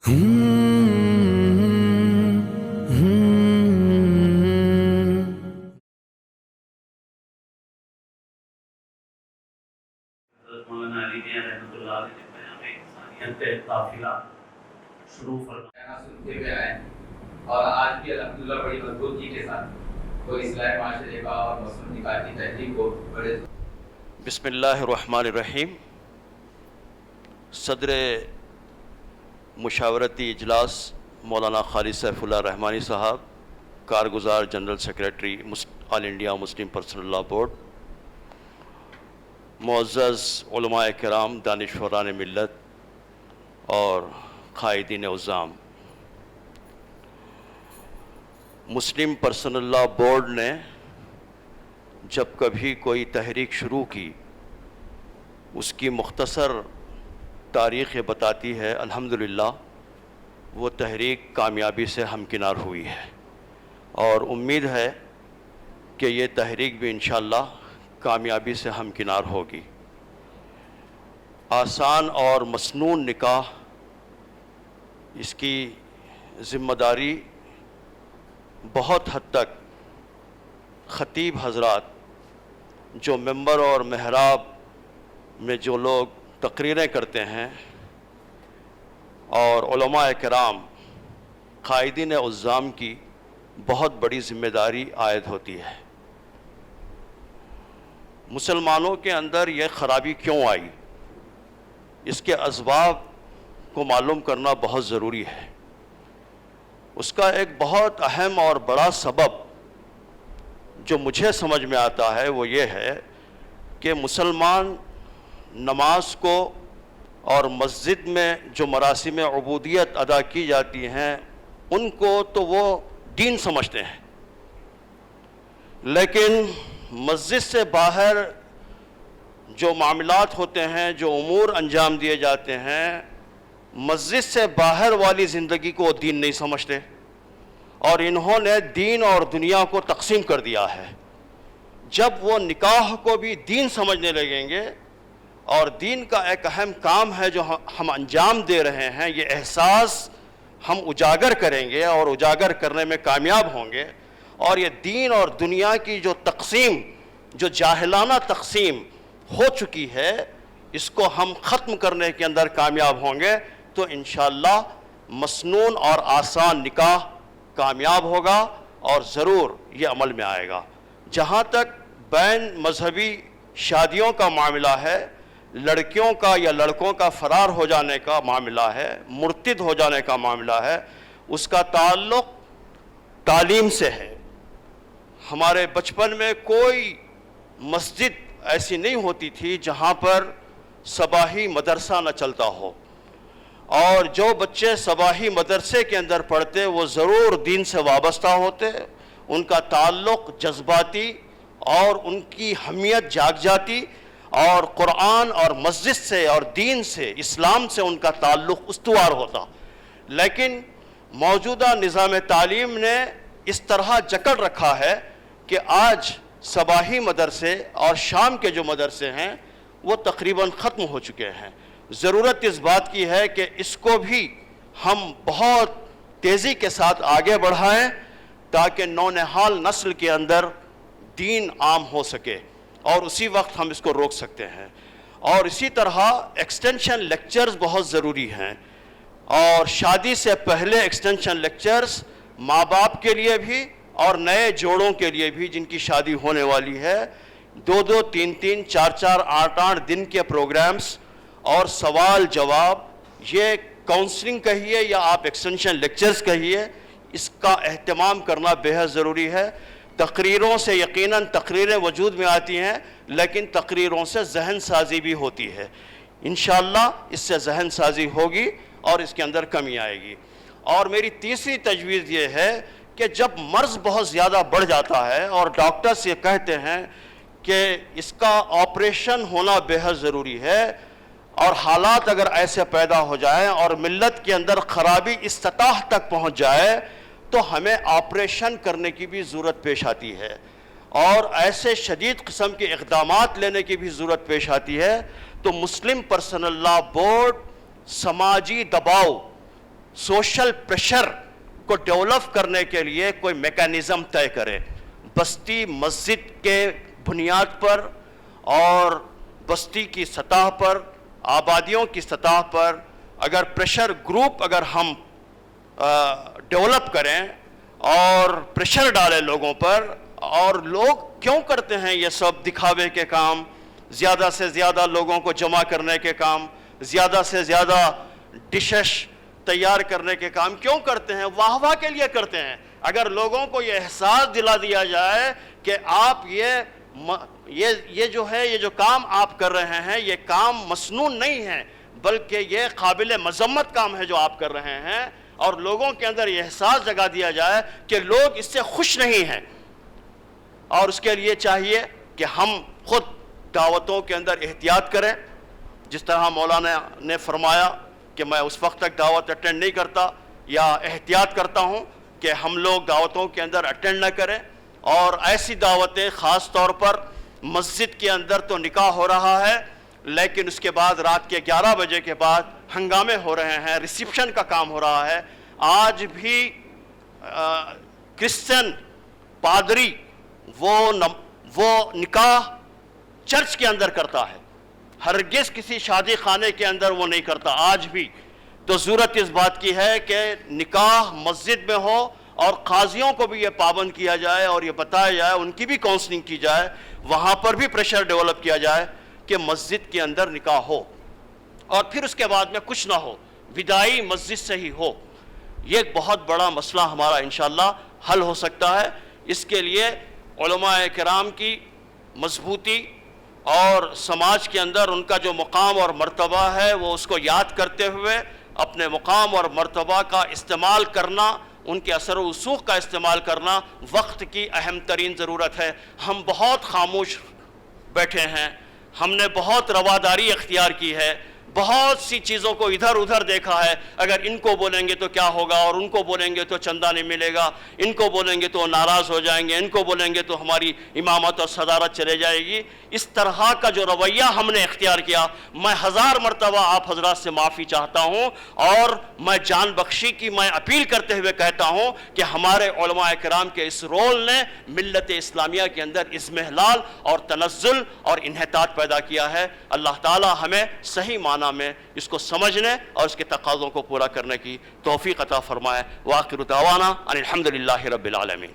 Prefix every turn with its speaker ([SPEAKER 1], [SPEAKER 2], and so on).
[SPEAKER 1] مولانا علی میاں رحمۃ اللہ علیہ نے بیان انسانیت قافلہ شروع
[SPEAKER 2] ہوئے آئے اور آج بھی الحمدللہ بڑی مضبوطی کے ساتھ وہ اصلاح معاشرے کا اور مسلم نکاح کی تحریک کو بڑے.
[SPEAKER 3] بسم اللہ الرحمن الرحیم. صدر مشاورتی اجلاس مولانا خالد سیف اللہ رحمانی صاحب، کارگزار general secretary all India Muslim personal law board, معزز علماء کرام، دانشوران ملت اور قائدین عظام، مسلم پرسنل لاء بورڈ نے جب کبھی کوئی تحریک شروع کی اس کی مختصر تاریخ یہ بتاتی ہے الحمدللہ وہ تحریک کامیابی سے ہمکنار ہوئی ہے، اور امید ہے کہ یہ تحریک بھی انشاءاللہ کامیابی سے ہمکنار ہوگی. آسان اور مسنون نکاح، اس کی ذمہ داری بہت حد تک خطیب حضرات جو ممبر اور محراب میں جو لوگ تقریریں کرتے ہیں اور علماء کرام قائدین عظام کی بہت بڑی ذمہ داری عائد ہوتی ہے. مسلمانوں کے اندر یہ خرابی کیوں آئی، اس کے اسباب کو معلوم کرنا بہت ضروری ہے. اس کا ایک بہت اہم اور بڑا سبب جو مجھے سمجھ میں آتا ہے وہ یہ ہے کہ مسلمان نماز کو اور مسجد میں جو مراسم عبودیت ادا کی جاتی ہیں ان کو تو وہ دین سمجھتے ہیں، لیکن مسجد سے باہر جو معاملات ہوتے ہیں، جو امور انجام دیے جاتے ہیں، مسجد سے باہر والی زندگی کو وہ دین نہیں سمجھتے، اور انہوں نے دین اور دنیا کو تقسیم کر دیا ہے. جب وہ نکاح کو بھی دین سمجھنے لگیں گے اور دین کا ایک اہم کام ہے جو ہم انجام دے رہے ہیں، یہ احساس ہم اجاگر کریں گے اور اجاگر کرنے میں کامیاب ہوں گے، اور یہ دین اور دنیا کی جو تقسیم، جو جاہلانہ تقسیم ہو چکی ہے، اس کو ہم ختم کرنے کے اندر کامیاب ہوں گے تو انشاءاللہ مسنون اور آسان نکاح کامیاب ہوگا اور ضرور یہ عمل میں آئے گا. جہاں تک بین مذہبی شادیوں کا معاملہ ہے، لڑکیوں کا یا لڑکوں کا فرار ہو جانے کا معاملہ ہے، مرتد ہو جانے کا معاملہ ہے، اس کا تعلق تعلیم سے ہے. ہمارے بچپن میں کوئی مسجد ایسی نہیں ہوتی تھی جہاں پر صباحی مدرسہ نہ چلتا ہو، اور جو بچے صباحی مدرسے کے اندر پڑھتے وہ ضرور دین سے وابستہ ہوتے، ان کا تعلق جذباتی اور ان کی حمیت جاگ جاتی، اور قرآن اور مسجد سے اور دین سے، اسلام سے ان کا تعلق استوار ہوتا. لیکن موجودہ نظام تعلیم نے اس طرح جکڑ رکھا ہے کہ آج صباحی مدرسے اور شام کے جو مدرسے ہیں وہ تقریباً ختم ہو چکے ہیں. ضرورت اس بات کی ہے کہ اس کو بھی ہم بہت تیزی کے ساتھ آگے بڑھائیں تاکہ نونہال نسل کے اندر دین عام ہو سکے، اور اسی وقت ہم اس کو روک سکتے ہیں. اور اسی طرح ایکسٹینشن لیکچرز بہت ضروری ہیں، اور شادی سے پہلے ایکسٹینشن لیکچرز ماں باپ کے لیے بھی اور نئے جوڑوں کے لیے بھی جن کی شادی ہونے والی ہے، 2-2 3-3 4-4 8-8 دن کے پروگرامز اور سوال جواب، یہ کاؤنسلنگ کہیے یا آپ ایکسٹینشن لیکچرز کہیے، اس کا اہتمام کرنا بہت ضروری ہے. تقریروں سے یقیناً تقریریں وجود میں آتی ہیں، لیکن تقریروں سے ذہن سازی بھی ہوتی ہے. انشاءاللہ اس سے ذہن سازی ہوگی اور اس کے اندر کمی آئے گی. اور میری تیسری تجویز یہ ہے کہ جب مرض بہت زیادہ بڑھ جاتا ہے اور ڈاکٹرز یہ کہتے ہیں کہ اس کا آپریشن ہونا بہت ضروری ہے، اور حالات اگر ایسے پیدا ہو جائیں اور ملت کے اندر خرابی اس سطح تک پہنچ جائے تو ہمیں آپریشن کرنے کی بھی ضرورت پیش آتی ہے، اور ایسے شدید قسم کے اقدامات لینے کی بھی ضرورت پیش آتی ہے. تو مسلم پرسنل لاء بورڈ سماجی دباؤ سوشل پریشر کو ڈیولپ کرنے کے لیے کوئی میکانزم طے کرے. بستی مسجد کے بنیاد پر اور بستی کی سطح پر، آبادیوں کی سطح پر اگر پریشر گروپ اگر ہم ڈیولپ کریں اور پریشر ڈالیں لوگوں پر، اور لوگ کیوں کرتے ہیں یہ سب دکھاوے کے کام، زیادہ سے زیادہ لوگوں کو جمع کرنے کے کام، زیادہ سے زیادہ ڈشش تیار کرنے کے کام کیوں کرتے ہیں؟ واہ واہ کے لیے کرتے ہیں. اگر لوگوں کو یہ احساس دلا دیا جائے کہ آپ یہ جو ہے، یہ جو کام آپ کر رہے ہیں یہ کام مسنون نہیں ہے بلکہ یہ قابل مذمت کام ہے جو آپ کر رہے ہیں، اور لوگوں کے اندر یہ احساس جگا دیا جائے کہ لوگ اس سے خوش نہیں ہیں. اور اس کے لیے چاہیے کہ ہم خود دعوتوں کے اندر احتیاط کریں. جس طرح مولانا نے فرمایا کہ میں اس وقت تک دعوت اٹینڈ نہیں کرتا، یا احتیاط کرتا ہوں کہ ہم لوگ دعوتوں کے اندر اٹینڈ نہ کریں. اور ایسی دعوتیں خاص طور پر مسجد کے اندر تو نکاح ہو رہا ہے، لیکن اس کے بعد رات کے 11 بجے کے بعد ہنگامے ہو رہے ہیں، ریسیپشن کا کام ہو رہا ہے. آج بھی کرسچن پادری وہ نکاح چرچ کے اندر کرتا ہے، ہرگز کسی شادی خانے کے اندر وہ نہیں کرتا آج بھی. تو ضرورت اس بات کی ہے کہ نکاح مسجد میں ہو اور قاضیوں کو بھی یہ پابند کیا جائے اور یہ بتایا جائے، ان کی بھی کاؤنسلنگ کی جائے، وہاں پر بھی پریشر ڈیولپ کیا جائے کہ مسجد کے اندر نکاح ہو، اور پھر اس کے بعد میں کچھ نہ ہو، بدائی مسجد سے ہی ہو. یہ ایک بہت بڑا مسئلہ ہمارا انشاءاللہ حل ہو سکتا ہے. اس کے لیے علماء کرام کی مضبوطی اور سماج کے اندر ان کا جو مقام اور مرتبہ ہے وہ اس کو یاد کرتے ہوئے اپنے مقام اور مرتبہ کا استعمال کرنا، ان کے اثر و رسوخ کا استعمال کرنا وقت کی اہم ترین ضرورت ہے. ہم بہت خاموش بیٹھے ہیں، ہم نے بہت رواداری اختیار کی ہے، بہت سی چیزوں کو ادھر ادھر دیکھا ہے. اگر ان کو بولیں گے تو کیا ہوگا، اور ان کو بولیں گے تو چندہ نہیں ملے گا، ان کو بولیں گے تو ناراض ہو جائیں گے، ان کو بولیں گے تو ہماری امامت اور صدارت چلے جائے گی. اس طرح کا جو رویہ ہم نے اختیار کیا، میں 1000 مرتبہ آپ حضرات سے معافی چاہتا ہوں، اور میں جان بخشی کی میں اپیل کرتے ہوئے کہتا ہوں کہ ہمارے علماء کرام کے اس رول نے ملت اسلامیہ کے اندر اضمحلال اور تنزل اور انحطاط پیدا کیا ہے. اللہ تعالی ہمیں صحیح معنی میں اس کو سمجھنے اور اس کے تقاضوں کو پورا کرنے کی توفیق عطا فرمائے. وآخر دعوانا ان الحمدللہ رب العالمین.